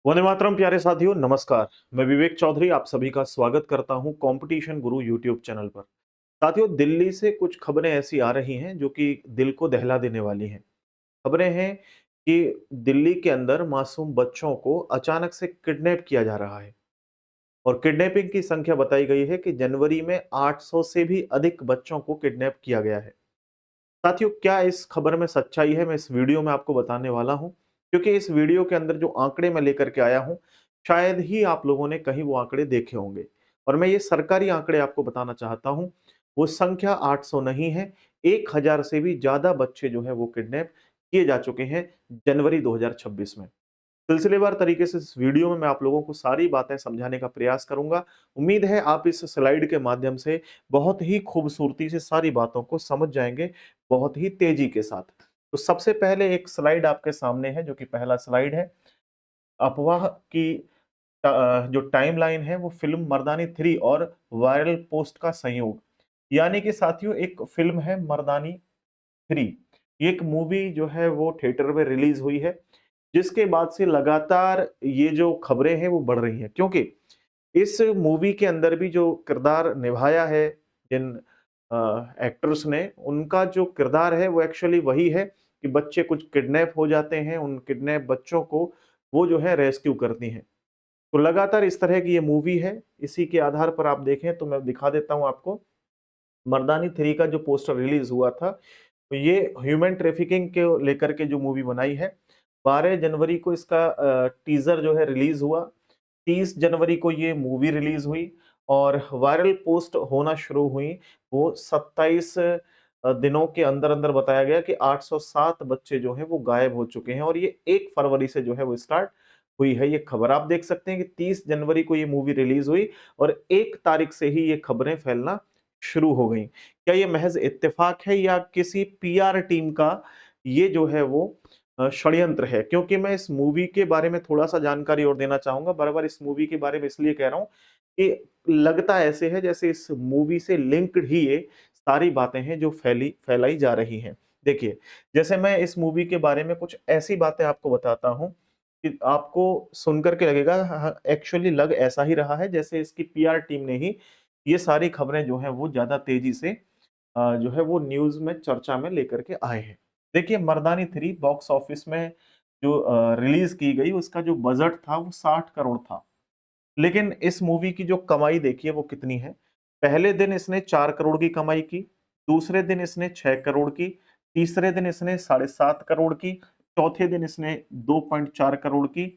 वंदे मातरम प्यारे साथियों, नमस्कार। मैं विवेक चौधरी आप सभी का स्वागत करता हूं कंपटीशन गुरु यूट्यूब चैनल पर। साथियों, दिल्ली से कुछ खबरें ऐसी आ रही हैं जो कि दिल को दहला देने वाली हैं। खबरें हैं कि दिल्ली के अंदर मासूम बच्चों को अचानक से किडनैप किया जा रहा है और किडनैपिंग की संख्या बताई गई है कि जनवरी में 800 से भी अधिक बच्चों को किडनैप किया गया है। साथियों, क्या इस खबर में सच्चाई है? मैं इस वीडियो में आपको बताने वाला हूं, क्योंकि इस वीडियो के अंदर जो आंकड़े मैं लेकर के आया हूं, शायद ही आप लोगों ने कहीं वो आंकड़े देखे होंगे। और मैं ये सरकारी आंकड़े आपको बताना चाहता हूं। वो संख्या 800 नहीं है, 1000 से भी ज्यादा बच्चे जो है वो किडनैप किए जा चुके हैं जनवरी 2026 में। सिलसिलेवार तरीके से इस वीडियो में मैं आप लोगों को सारी बातें समझाने का प्रयास करूंगा। उम्मीद है आप इस स्लाइड के माध्यम से बहुत ही खूबसूरती से सारी बातों को समझ जाएंगे, बहुत ही तेजी के साथ। तो सबसे पहले एक स्लाइड आपके सामने है, जो कि पहला स्लाइड है। अफवाह की जो टाइमलाइन है वो फिल्म मर्दानी 3 और वायरल पोस्ट का संयोग। यानी कि साथियों, एक फिल्म है मर्दानी 3। ये एक मूवी जो है वो थिएटर में रिलीज हुई है, जिसके बाद से लगातार ये जो खबरें हैं वो बढ़ रही हैं, क्योंकि इस मूवी के अंदर भी जो किरदार निभाया है जिन एक्टर्स ने, उनका जो किरदार है वो एक्चुअली वही है कि बच्चे कुछ किडनैप हो जाते हैं, उन किडनैप बच्चों को वो जो है रेस्क्यू करती हैं। तो लगातार इस तरह की ये मूवी है। इसी के आधार पर आप देखें तो मैं दिखा देता हूँ आपको। मर्दानी 3 का जो पोस्टर रिलीज हुआ था, तो ये ह्यूमन ट्रैफिकिंग के लेकर के जो मूवी बनाई है। 12 जनवरी को इसका टीजर जो है रिलीज हुआ। 30 जनवरी को ये मूवी रिलीज हुई और वायरल पोस्ट होना शुरू हुई। वो 27 दिनों के अंदर अंदर बताया गया कि 807 बच्चे जो हैं वो गायब हो चुके हैं, और ये 1 फरवरी से जो है वो स्टार्ट हुई है ये खबर। आप देख सकते हैं कि 30 जनवरी को ये मूवी रिलीज हुई और 1 तारीख से ही ये खबरें फैलना शुरू हो गई। क्या ये महज इत्तेफाक है या किसी पीआर टीम का ये जो है वो षड्यंत्र है? क्योंकि मैं इस मूवी के बारे में थोड़ा-सा जानकारी और देना चाहूँगा। बार-बार इस मूवी के बारे में इसलिए कह रहा हूँ कि लगता ऐसे है जैसे इस मूवी से लिंक्ड ही ये सारी बातें हैं जो फैलाई जा रही हैं। देखिए, जैसे मैं इस मूवी के बारे में कुछ ऐसी बातें आपको बताता हूँ कि आपको सुनकर के लगेगा, हाँ, एक्चुअली लग ऐसा ही रहा है जैसे इसकी पीआर टीम ने ही ये सारी खबरें जो हैं वो ज़्यादा तेज़ी से जो है वो न्यूज़ में चर्चा में लेकर के आए हैं। देखिए, मर्दानी 3 बॉक्स ऑफिस में जो रिलीज़ की गई, उसका जो बजट था वो 60 करोड़ था। लेकिन इस मूवी की जो कमाई देखिए वो कितनी है। पहले दिन इसने 4 करोड़ की कमाई की, दूसरे दिन इसने 6 करोड़ की, तीसरे दिन इसने साढ़े 7 करोड़ की, चौथे दिन इसने 2.4 करोड़ की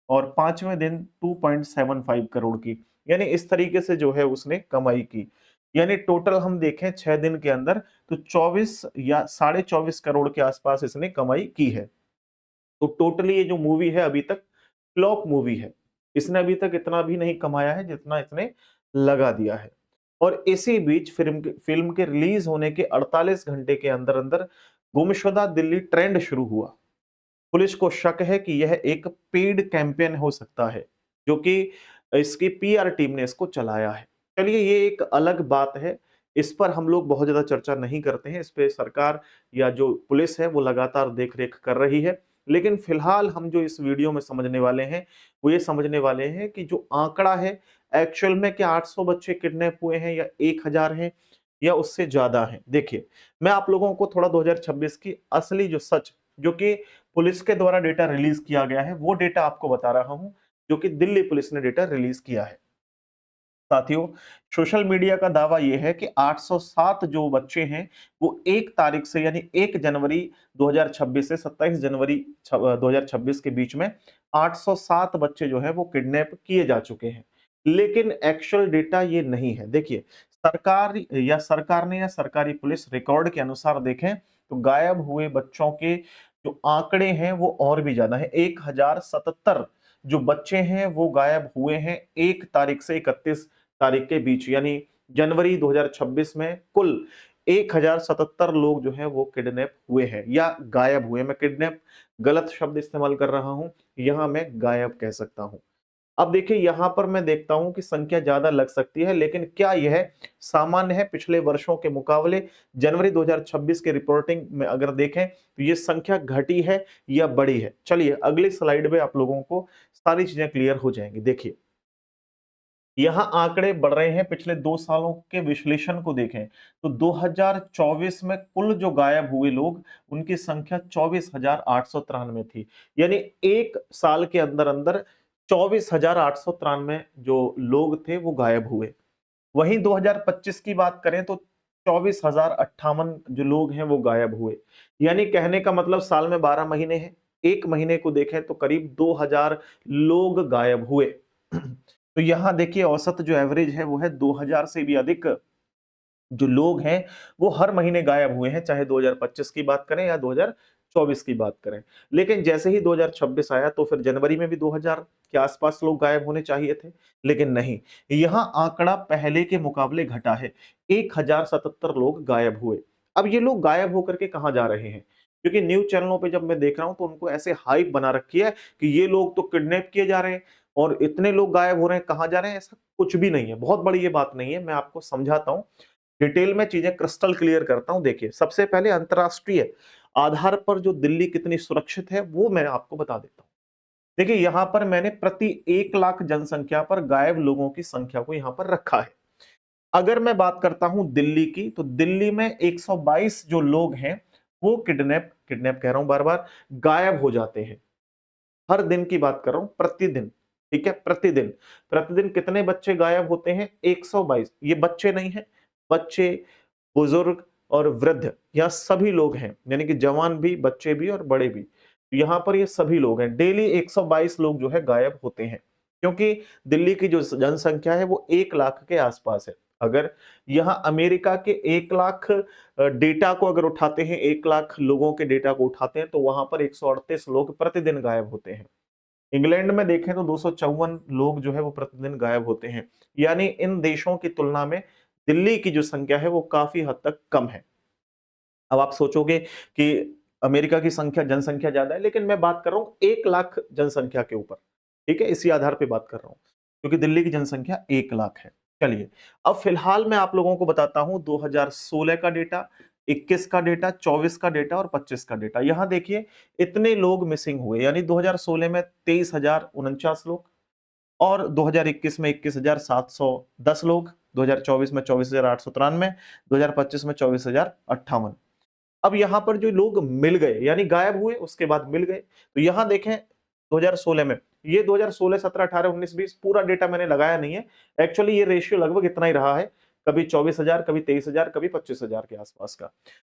और पाँचवें दिन 2.75 करोड़ की। यानी इस तरीके से जो है उसने कमाई की। यानी टोटल हम देखें 6 दिन के अंदर तो 24 या साढ़े 24 करोड़ के आसपास इसने कमाई की है। तो टोटली ये जो मूवी है अभी तक फ्लॉप मूवी है। इसने अभी तक इतना भी नहीं कमाया है जितना इसने लगा दिया है। और इसी बीच फिल्म के रिलीज होने के 48 घंटे के अंदर-अंदर गुमशुदा दिल्ली ट्रेंड शुरू हुआ। पुलिस को शक है कि यह एक पेड कैंपेन हो सकता है, जो कि इसकी पीआर टीम ने इसको चलाया है। चलिए, ये एक अलग बात है। इस पर हम लोग बहुत ज़्यादा चर्चा नहीं करते हैं। इस पे सरकार या जो पुलिस है वो लगातार देख-रेख कर रही है। लेकिन फिलहाल हम जो इस वीडियो में समझने वाले हैं, वो ये समझने वाले हैं कि जो आंकड़ा है, एक्चुअल में क्या 800 बच्चे किडनैप हुए हैं या 1000 हैं या उससे ज़्यादा हैं? देखिए, मैं आप लोगों को थोड़ा 2026 की असली जो सच, जो कि पुलिस के द्वारा डेटा रिलीज किया गया है, वो डेटा आपको बता रहा हूं, जो कि दिल्ली पुलिस ने डेटा रिलीज किया है। साथियों, सोशल मीडिया का दावा यह है कि 807 जो बच्चे हैं, वो 1 तारीख से यानी 1 जनवरी 2026 से 27 जनवरी 2026 के बीच में 807 बच्चे जो हैं वो किडनैप किए जा चुके हैं। लेकिन एक्चुअल डेटा ये नहीं है। देखिए, सरकार ने या सरकारी पुलिस रिकॉर्ड के अनुसार देखें तो गायब हुए बच्चों के जो आंकड़े हैं वो और भी ज्यादा है। 1077 जो बच्चे हैं वो गायब हुए हैं 1 तारीख से 31 तारीख के बीच, यानी जनवरी 2026 में कुल 1077 लोग जो हैं वो किडनैप हुए हैं या गायब हुए। मैं किडनैप गलत शब्द इस्तेमाल कर रहा हूं, यहां मैं गायब कह सकता हूं। अब देखिए यहाँ पर मैं देखता हूं कि संख्या ज्यादा लग सकती है, लेकिन क्या यह सामान्य है पिछले वर्षों के मुकाबले? जनवरी 2026 के रिपोर्टिंग में अगर देखें तो ये संख्या घटी है या बढ़ी है? चलिए अगली स्लाइड में आप लोगों को सारी चीजें क्लियर हो जाएंगी। देखिए यहां आंकड़े बढ़ रहे हैं, पिछले 2 सालों के विश्लेषण को देखें तो 2024 में कुल जो गायब हुए लोग, उनकी संख्या 24,893 थी। यानी एक साल के अंदर अंदर 24,893 जो लोग थे वो गायब हुए। वहीं 2025 की बात करें तो 24,058 जो लोग हैं वो गायब हुए। यानी कहने का मतलब साल में 12 महीने हैं, एक महीने को देखें तो करीब 2000 लोग गायब हुए। तो यहां देखिए औसत जो एवरेज है वो है 2000 से भी अधिक जो लोग हैं वो हर महीने गायब हुए हैं, चाहे 2025 की बात करें या 2024 की बात करें। लेकिन जैसे ही 2026 आया तो फिर जनवरी में भी 2000 के आसपास लोग गायब होने चाहिए थे, लेकिन नहीं, यहां आंकड़ा पहले के मुकाबले घटा है, 1077 लोग गायब हुए। अब ये लोग गायब होकर के कहां जा रहे हैं? क्योंकि न्यूज चैनलों पे जब मैं देख रहा हूं तो उनको ऐसे हाइप बना रखी है कि ये लोग तो किडनैप किए जा रहे हैं और इतने लोग गायब हो रहे हैं, कहां जा रहे हैं? ऐसा कुछ भी नहीं है, बहुत बड़ी ये बात नहीं है, मैं आपको समझाता हूं, डिटेल में चीजें क्रिस्टल क्लियर करता हूं। देखिए सबसे पहले अंतरराष्ट्रीय आधार पर जो दिल्ली कितनी सुरक्षित है वो मैं आपको बता देता हूं। देखिए यहां पर मैंने प्रति 1 लाख जनसंख्या पर गायब लोगों की संख्या को यहां पर रखा है। अगर मैं बात करता हूं दिल्ली की, तो दिल्ली में 122 जो लोग हैं वो किडनैप किडनैप कह रहा हूं बार बार, गायब हो जाते हैं। हर दिन की बात कर रहा हूं, प्रतिदिन। ठीक है, प्रतिदिन प्रतिदिन कितने बच्चे गायब होते हैं? 122। ये बच्चे नहीं है, बच्चे, बुजुर्ग और वृद्ध, यहाँ सभी लोग हैं, यानी कि जवान भी, बच्चे भी और बड़े भी। यहाँ पर ये सभी लोग हैं। डेली 122 लोग जो है गायब होते हैं, क्योंकि दिल्ली की जो जनसंख्या है वो 1 लाख के आसपास है। अगर यहाँ अमेरिका के 1 लाख डेटा को अगर उठाते हैं, 1 लाख लोगों के डेटा को उठाते हैं, तो वहां पर 138 लोग प्रतिदिन गायब होते हैं। इंग्लैंड में देखें तो 254 लोग जो है वो प्रतिदिन गायब होते हैं। यानी इन देशों की तुलना में दिल्ली की जो संख्या है वो काफी हद तक कम है। अब आप सोचोगे कि अमेरिका की संख्या, जनसंख्या ज्यादा है, लेकिन मैं बात कर रहा हूं 1 लाख जनसंख्या के ऊपर। ठीक है, इसी आधार पे बात कर रहा हूं, क्योंकि दिल्ली की जनसंख्या 1 लाख है। चलिए अब फिलहाल मैं आप लोगों को बताता हूं 2016 का डेटा, 21 का डेटा, 24 का डेटा और 25 का डेटा। यहां देखिए इतने लोग मिसिंग हुए, यानी 2016 में 23,049 लोग, और 2021 में 21,710 लोग, 2024 में 24,893, 2025 में 24,058। अब यहां पर जो लोग मिल गए, यानी गायब हुए उसके बाद मिल गए, तो यहां देखें 2016 में, ये 2016, 17, 18, 19, 20 पूरा डेटा मैंने लगाया नहीं है। एक्चुअली ये रेशियो लगभग इतना ही रहा है, कभी 24,000, कभी 23,000, कभी 25,000 के आसपास का।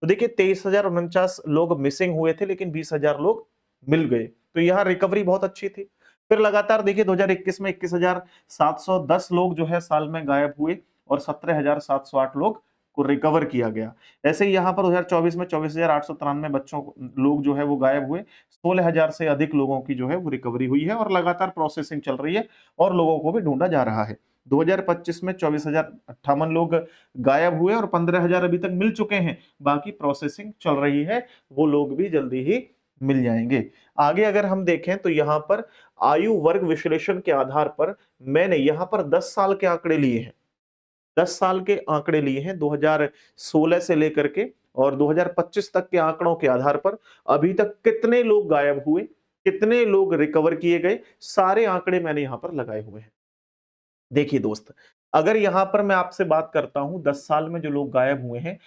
तो देखिए 23,049 लोग मिसिंग हुए थे, लेकिन 20,000 लोग मिल गए, तो यहाँ रिकवरी बहुत अच्छी थी। फिर लगातार देखिए 2021 में 21,710 लोग जो है साल में गायब हुए और 17,708 लोग को रिकवर किया गया। ऐसे ही यहाँ पर 2024 में 24,893 बच्चों लोग जो है वो गायब हुए, 16,000 से अधिक लोगों की जो है वो रिकवरी हुई है और लगातार प्रोसेसिंग चल रही है और लोगों को भी ढूंढा जा रहा है। 2025 में 24,058 लोग गायब हुए और 15,000 अभी तक मिल चुके हैं, बाकी प्रोसेसिंग चल रही है, वो लोग भी जल्दी ही मिल जाएंगे। आगे अगर हम देखें तो यहाँ पर आयु वर्ग विश्लेषण के आधार पर मैंने यहाँ पर 10 साल के आंकड़े लिए हैं, 10 साल के आंकड़े लिए हैं 2016 से लेकर के, और 2025 तक के आंकड़ों के आधार पर अभी तक कितने लोग गायब हुए, कितने लोग रिकवर किए गए, सारे आंकड़े मैंने यहां पर लगाए हुए हैं। देखिए दोस्त, अगर यहां पर मैं आपसे बात करता हूं 10 साल में जो लोग गायब हुए हैं,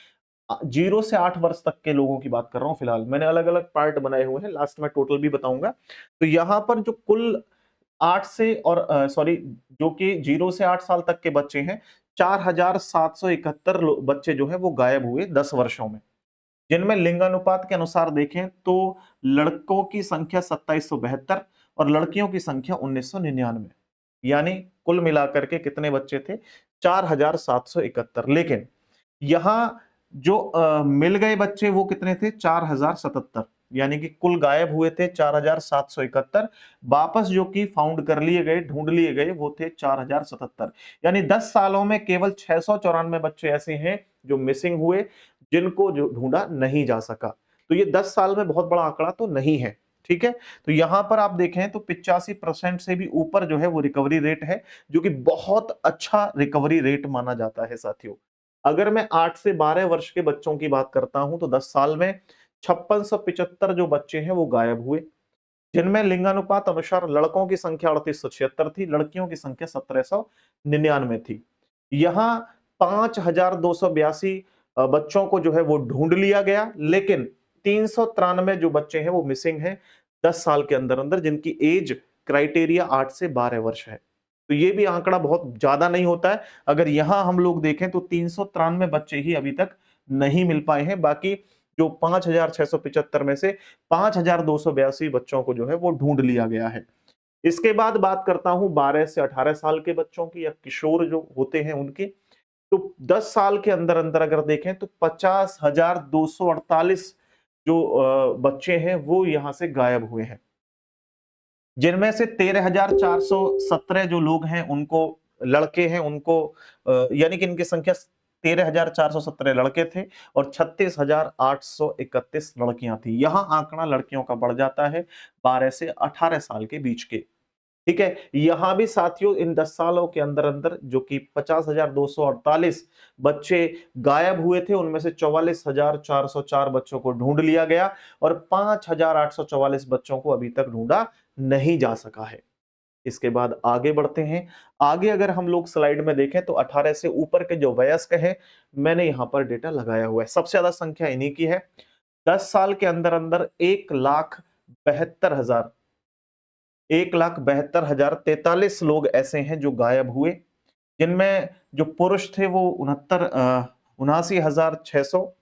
0 से 8 वर्ष तक के लोगों की बात कर रहा हूं, फिलहाल मैंने अलग अलग पार्ट बनाए हुए हैं, लास्ट में टोटल भी बताऊंगा। तो यहां पर जो कुल 8 से और सॉरी, जो कि 0 से 8 साल तक के बच्चे हैं, 4,771 बच्चे जो है वो गायब हुए 10 वर्षों में, जिनमें लिंगानुपात के अनुसार देखें तो लड़कों की संख्या 2772 और लड़कियों की संख्या 1999। यानी कुल मिलाकर के कितने बच्चे थे? 4,771। लेकिन यहां जो मिल गए बच्चे वो कितने थे? 4,077। यानी कि कुल गायब हुए थे 4,771, वापस जो कि फाउंड कर लिए गए, ढूंढ लिए गए, वो थे 4,077। यानी 10 सालों में केवल 694 बच्चे ऐसे हैं जो मिसिंग हुए, जिनको जो ढूंढा नहीं जा सका। तो ये 10 साल में बहुत बड़ा आंकड़ा तो नहीं है। ठीक है, तो यहां पर आप देखें तो 85% से भी ऊपर जो है वो रिकवरी रेट है, जो कि बहुत अच्छा रिकवरी रेट माना जाता है साथियों। अगर मैं 8 से 12 वर्ष के बच्चों की बात करता हूं तो 10 साल में 5675 जो बच्चे हैं वो गायब हुए, जिनमें लिंगानुपात अनुसार लड़कों की संख्या 3876 थी, लड़कियों की संख्या 1799 थी। यहां 5282 बच्चों को जो है वो ढूंढ लिया गया, लेकिन 393 जो बच्चे हैं वो मिसिंग हैं 10 साल के अंदर अंदर, जिनकी एज क्राइटेरिया 8 से 12 वर्ष है। तो ये भी आंकड़ा बहुत ज्यादा नहीं होता है। अगर यहां हम लोग देखें तो 393 बच्चे ही अभी तक नहीं मिल पाए हैं, बाकी जो 5675 में से 5282 बच्चों को जो है वो ढूंढ लिया गया है। इसके बाद बात करता हूं 12 से 18 साल के बच्चों की या किशोर जो होते हैं उनकी, तो 10 साल के अंदर अंदर अगर देखें तो 50,248 जो बच्चे हैं वो यहां से गायब हुए हैं, जिनमें से 13,417 जो लोग हैं उनको लड़के हैं उनको यानी कि इनकी संख्या 13,417 लड़के थे और 36,831 लड़कियां थी। यहां आंकड़ा लड़कियों का बढ़ जाता है 12 से 18 साल के बीच के। ठीक है, यहां भी साथियों इन 10 सालों के अंदर अंदर जो कि 50,248 बच्चे गायब हुए थे, उनमें से 44,404 बच्चों को ढूंढ लिया गया और 5,844 बच्चों को अभी तक ढूंढा नहीं जा सका है। इसके बाद आगे बढ़ते हैं। आगे अगर हम लोग स्लाइड में देखें तो 18 से ऊपर के जो वयस्क हैं, मैंने यहां पर डेटा लगाया हुआ है, सबसे ज्यादा संख्या इन्हीं की है। 10 साल के अंदर अंदर 1,72,43 लोग ऐसे हैं जो गायब हुए, जिनमें जो पुरुष थे वो 79,600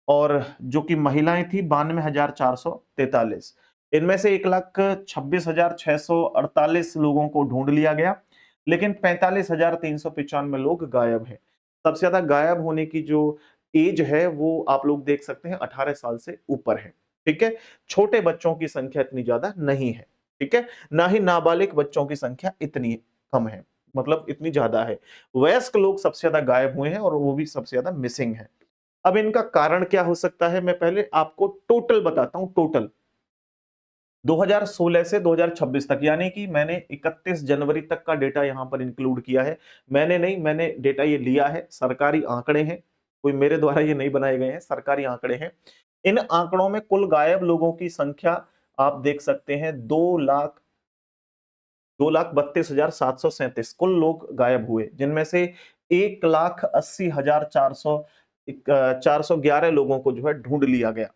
और जो कि महिलाएं थी 92,443। इनमें से 1,26,648 लोगों को ढूंढ लिया गया, लेकिन 45,395 लोग गायब हैं। सबसे ज्यादा गायब होने की जो एज है वो आप लोग देख सकते हैं 18 साल से ऊपर है। ठीक है, छोटे बच्चों की संख्या इतनी ज्यादा नहीं है। ठीक है, ना ही नाबालिग बच्चों की संख्या इतनी कम है, मतलब इतनी ज्यादा है। वयस्क लोग सबसे ज्यादा गायब हुए हैं और वो भी सबसे ज्यादा मिसिंग है। अब इनका कारण क्या हो सकता है, मैं पहले आपको टोटल बताता हूं। टोटल 2016 से 2026 तक, यानी कि मैंने 31 जनवरी तक का डेटा यहां पर इंक्लूड किया है। मैंने नहीं, मैंने डेटा ये लिया है, सरकारी आंकड़े हैं, कोई मेरे द्वारा ये नहीं बनाए गए हैं, सरकारी आंकड़े हैं। इन आंकड़ों में कुल गायब लोगों की संख्या आप देख सकते हैं 2,32,737 कुल लोग गायब हुए, जिनमें से 1,80,411 लोगों को जो है ढूंढ लिया गया।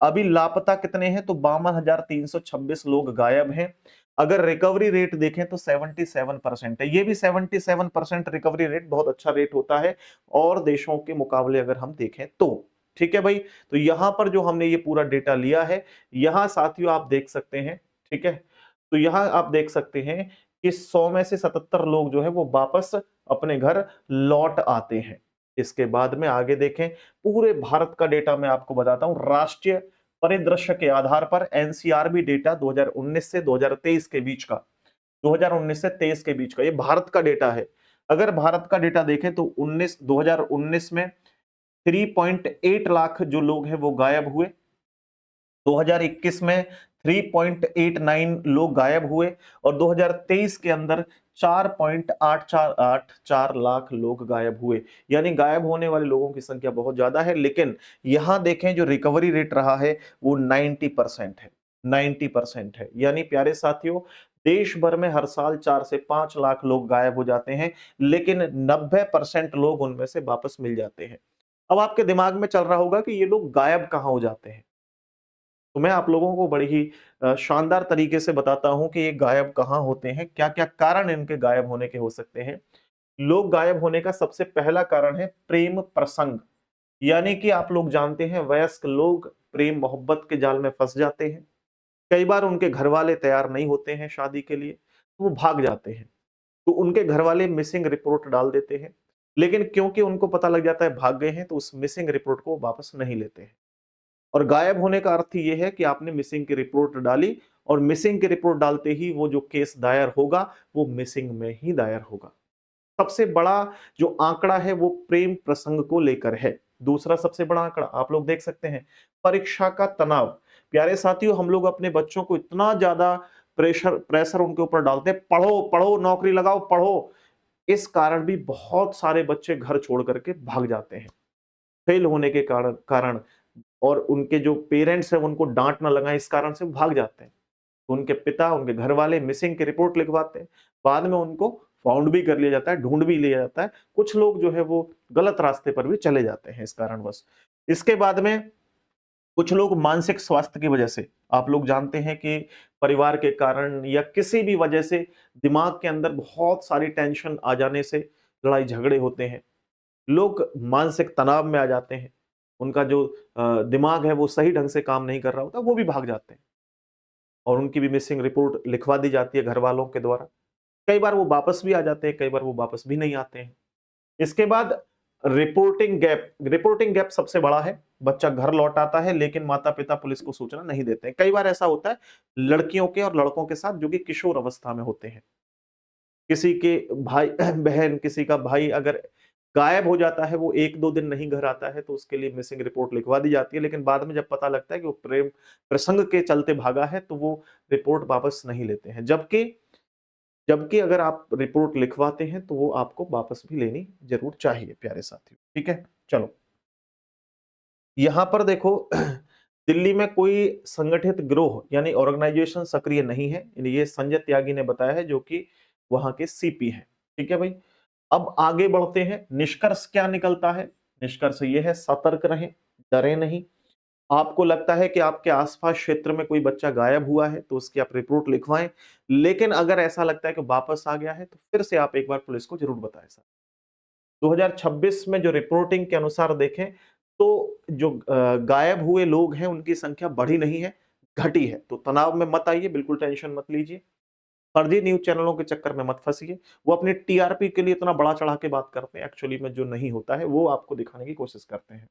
अभी लापता कितने हैं, तो 52,326 लोग गायब हैं। अगर रिकवरी रेट देखें तो 77% है। ये भी 77% रिकवरी रेट बहुत अच्छा रेट होता है और देशों के मुकाबले अगर हम देखें तो। ठीक है भाई, तो यहां पर जो हमने ये पूरा डेटा लिया है, यहां साथियों आप देख सकते हैं। ठीक है, तो यहां आप देख सकते हैं कि 100 में से 77 लोग जो है वो वापस अपने घर लौट आते हैं। इसके बाद में आगे देखें, पूरे भारत का डेटा मैं आपको बताता हूं राष्ट्रीय परिदृश्य के आधार पर। एनसीआरबी डेटा 2019 से 2023 के बीच का, 2019 से 23 के बीच का, ये भारत का डेटा है। अगर भारत का डेटा देखें तो 2019 में 3.8 लाख जो लोग हैं वो गायब हुए, 2021 में 3.89 लोग गायब हुए और 2023 के अंदर 4.844 लाख लोग गायब हुए। यानी गायब होने वाले लोगों की संख्या बहुत ज्यादा है, लेकिन यहां देखें जो रिकवरी रेट रहा है वो 90% है। 90% है, यानी प्यारे साथियों, देश भर में हर साल 4 से 5 लाख लोग गायब हो जाते हैं, लेकिन 90% लोग उनमें से वापस मिल जाते हैं। अब आपके दिमाग में चल रहा होगा कि ये लोग गायब कहां हो जाते हैं, तो मैं आप लोगों को बड़ी ही शानदार तरीके से बताता हूं कि ये गायब कहां होते हैं, क्या क्या कारण इनके गायब होने के हो सकते हैं। लोग गायब होने का सबसे पहला कारण है प्रेम प्रसंग, यानी कि आप लोग जानते हैं वयस्क लोग प्रेम मोहब्बत के जाल में फंस जाते हैं। कई बार उनके घर वाले तैयार नहीं होते हैं शादी के लिए, तो वो भाग जाते हैं, तो उनके घर वाले मिसिंग रिपोर्ट डाल देते हैं, लेकिन क्योंकि उनको पता लग जाता है भाग गए हैं, तो उस मिसिंग रिपोर्ट को वापस नहीं लेते हैं। और गायब होने का अर्थ ये है कि आपने मिसिंग की रिपोर्ट डाली और मिसिंग की रिपोर्ट डालते ही वो जो केस दायर होगा वो मिसिंग में ही दायर होगा। सबसे बड़ा जो आंकड़ा है वो प्रेम प्रसंग को लेकर है। दूसरा सबसे बड़ा आंकड़ा आप लोग देख सकते हैं, परीक्षा का तनाव। प्यारे साथियों, हम लोग अपने बच्चों को इतना ज़्यादा प्रेशर प्रेशर उनके ऊपर डालते हैं, पढ़ो, पढ़ो, नौकरी लगाओ, पढ़ो। इस कारण भी बहुत सारे बच्चे घर छोड़ कर के भाग जाते हैं। फेल होने के कारण और उनके जो पेरेंट्स हैं उनको डाँट ना लगाएँ, इस कारण से भाग जाते हैं। तो उनके पिता, उनके घरवाले मिसिंग की रिपोर्ट लिखवाते हैं। बाद में उनको फाउंड भी कर लिया जाता है, ढूँढ भी लिया जाता है। कुछ लोग जो है वो गलत रास्ते पर भी चले जाते हैं इस कारणवश। इसके बाद में कुछ लोग मानसिक स्वास्थ्य की वजह से, आप लोग जानते हैं कि परिवार के कारण या किसी भी वजह से दिमाग के अंदर बहुत सारी टेंशन आ जाने से लड़ाई झगड़े होते हैं। लोग मानसिक तनाव में आ जाते हैं। उनका जो दिमाग है वो सही ढंग से काम नहीं कर रहा होता, वो भी भाग जाते हैं और उनकी भी मिसिंग रिपोर्ट लिखवा दी जाती है घरवालों के द्वारा। कई बार वो वापस भी आ जाते हैं, कई बार वो वापस भी नहीं आते हैं। इसके बाद रिपोर्टिंग गैप सबसे बड़ा है। बच्चा घर लौट आता है लेकिन माता-पिता पुलिस को सूचना नहीं देते हैं। कई बार ऐसा होता है लड़कियों के और लड़कों के साथ जो कि किशोर अवस्था में होते हैं। किसी के भाई बहन, किसी का भाई अगर गायब हो जाता है, वो 1-2 दिन नहीं घर आता है, तो उसके लिए मिसिंग रिपोर्ट लिखवा दी जाती है, लेकिन बाद में जब पता लगता है कि वो प्रेम प्रसंग के चलते भागा है, तो वो रिपोर्ट वापस नहीं लेते हैं। जबकि जबकि अगर आप रिपोर्ट लिखवाते हैं, तो वो आपको वापस भी लेनी ज़रूर चाहिए प्यारे साथियों, ठीक है? चलो, यहाँ पर देखो दिल्ली में कोई संगठित गिरोह यानी ऑर्गेनाइजेशन सक्रिय नहीं है। ये संजय त्यागी ने बताया है जो कि वहाँ के सीपी हैं, ठीक है भाई? अब आगे बढ़ते हैं, निष्कर्ष क्या निकलता है? निष्कर्ष ये है सतर्क रहें, डरें नहीं। आपको लगता है कि आपके आस-पास क्षेत्र में कोई बच्चा गायब हुआ है, तो उसकी आप रिपोर्ट लिखवाएँ। लेकिन अगर ऐसा लगता है कि वापस आ गया है, तो फिर से आप एक बार पुलिस को ज़रूर बताएँ सर। 2026 में जो रिपोर्टिंग के अनुसार देखें, तो जो गायब हुए लोग हैं, उनकी संख्या बढ़ी नहीं है, घटी है। तो तनाव में मत आइए, बिल्कुल टेंशन मत लीजिए। फर्जी न्यूज़ चैनलों के चक्कर में मत फँसिए। वो अपनी टीआरपी के लिए इतना बढ़ा-चढ़ा के बात करते हैं, एक्चुअली में जो नहीं होता है, वो आपको दिखाने की कोशिश करते हैं।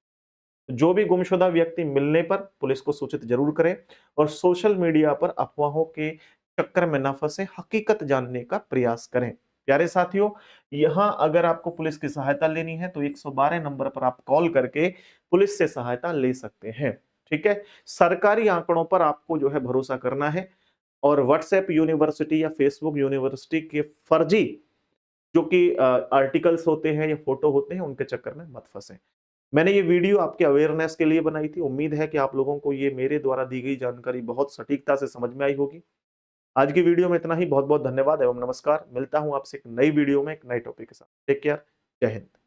जो भी गुमशुदा व्यक्ति मिलने पर पुलिस को सूचित जरूर करें और सोशल मीडिया पर अफवाहों के चक्कर में न फंसे, हकीकत जानने का प्रयास करें। प्यारे साथियों, यहां अगर आपको पुलिस की सहायता लेनी है तो 112 नंबर पर आप कॉल करके पुलिस से सहायता ले सकते हैं। ठीक है, सरकारी आंकड़ों पर आपको जो है भरोसा करना है और व्हाट्सएप यूनिवर्सिटी या फेसबुक यूनिवर्सिटी के फर्जी जो कि आर्टिकल्स होते हैं या फोटो होते हैं उनके चक्कर में मत फंसे। मैंने ये वीडियो आपके अवेयरनेस के लिए बनाई थी। उम्मीद है कि आप लोगों को ये मेरे द्वारा दी गई जानकारी बहुत सटीकता से समझ में आई होगी। आज की वीडियो में इतना ही। बहुत-बहुत धन्यवाद एवं नमस्कार। मिलता हूँ आपसे एक नई वीडियो में एक नए टॉपिक के साथ। Take care. जय हिंद।